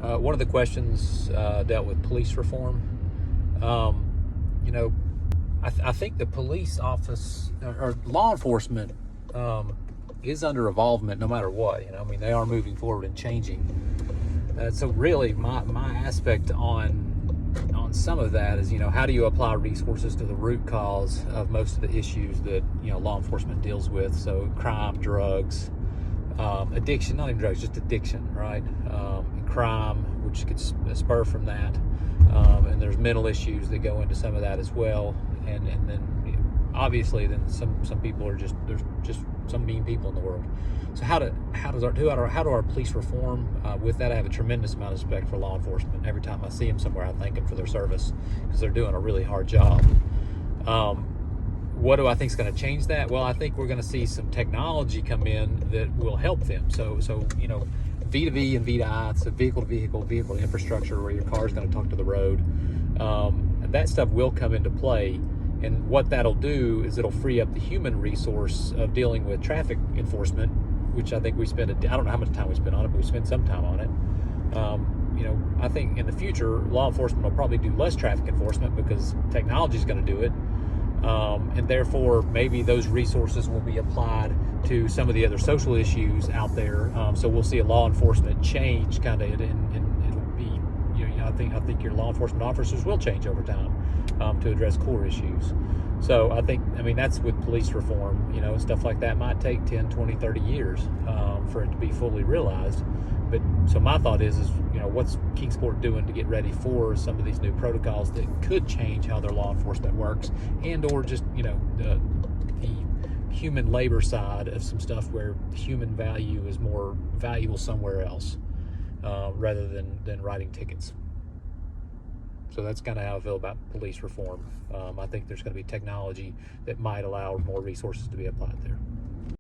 One of the questions dealt with police reform. Um, you know, I think the police office or law enforcement is under evolvement no matter what. I mean, they are moving forward and changing. So really, my aspect on some of that is, how do you apply resources to the root cause of most of the issues that law enforcement deals with? So crime, drugs, addiction, not even drugs, just addiction, right? And crime, which could spur from that. And there's mental issues that go into some of that as well. And then obviously then some people there's just some mean people in the world. So how do our police reform? With that, I have a tremendous amount of respect for law enforcement. Every time I see them somewhere, I thank them for their service because they're doing a really hard job. What do I think is going to change that? Well, I think we're going to see some technology come in that will help them. So V2V and V2I, so vehicle infrastructure, where your car is going to talk to the road. That stuff will come into play. And what that'll do is it'll free up the human resource of dealing with traffic enforcement, which I think we spend, I don't know how much time we spend on it, but we spend some time on it. I think in the future, law enforcement will probably do less traffic enforcement because technology is going to do it. And therefore, maybe those resources will be applied to some of the other social issues out there. So we'll see a law enforcement change kind of, and it'll be, I think your law enforcement officers will change over time to address core issues. So I mean, that's with police reform, stuff like that might take 10, 20, 30 years for it to be fully realized. But so my thought is what's Kingsport doing to get ready for some of these new protocols that could change how their law enforcement works, and or just the human labor side of some stuff where human value is more valuable somewhere else rather than writing tickets. So that's kind of how I feel about police reform. I think there's going to be technology that might allow more resources to be applied there.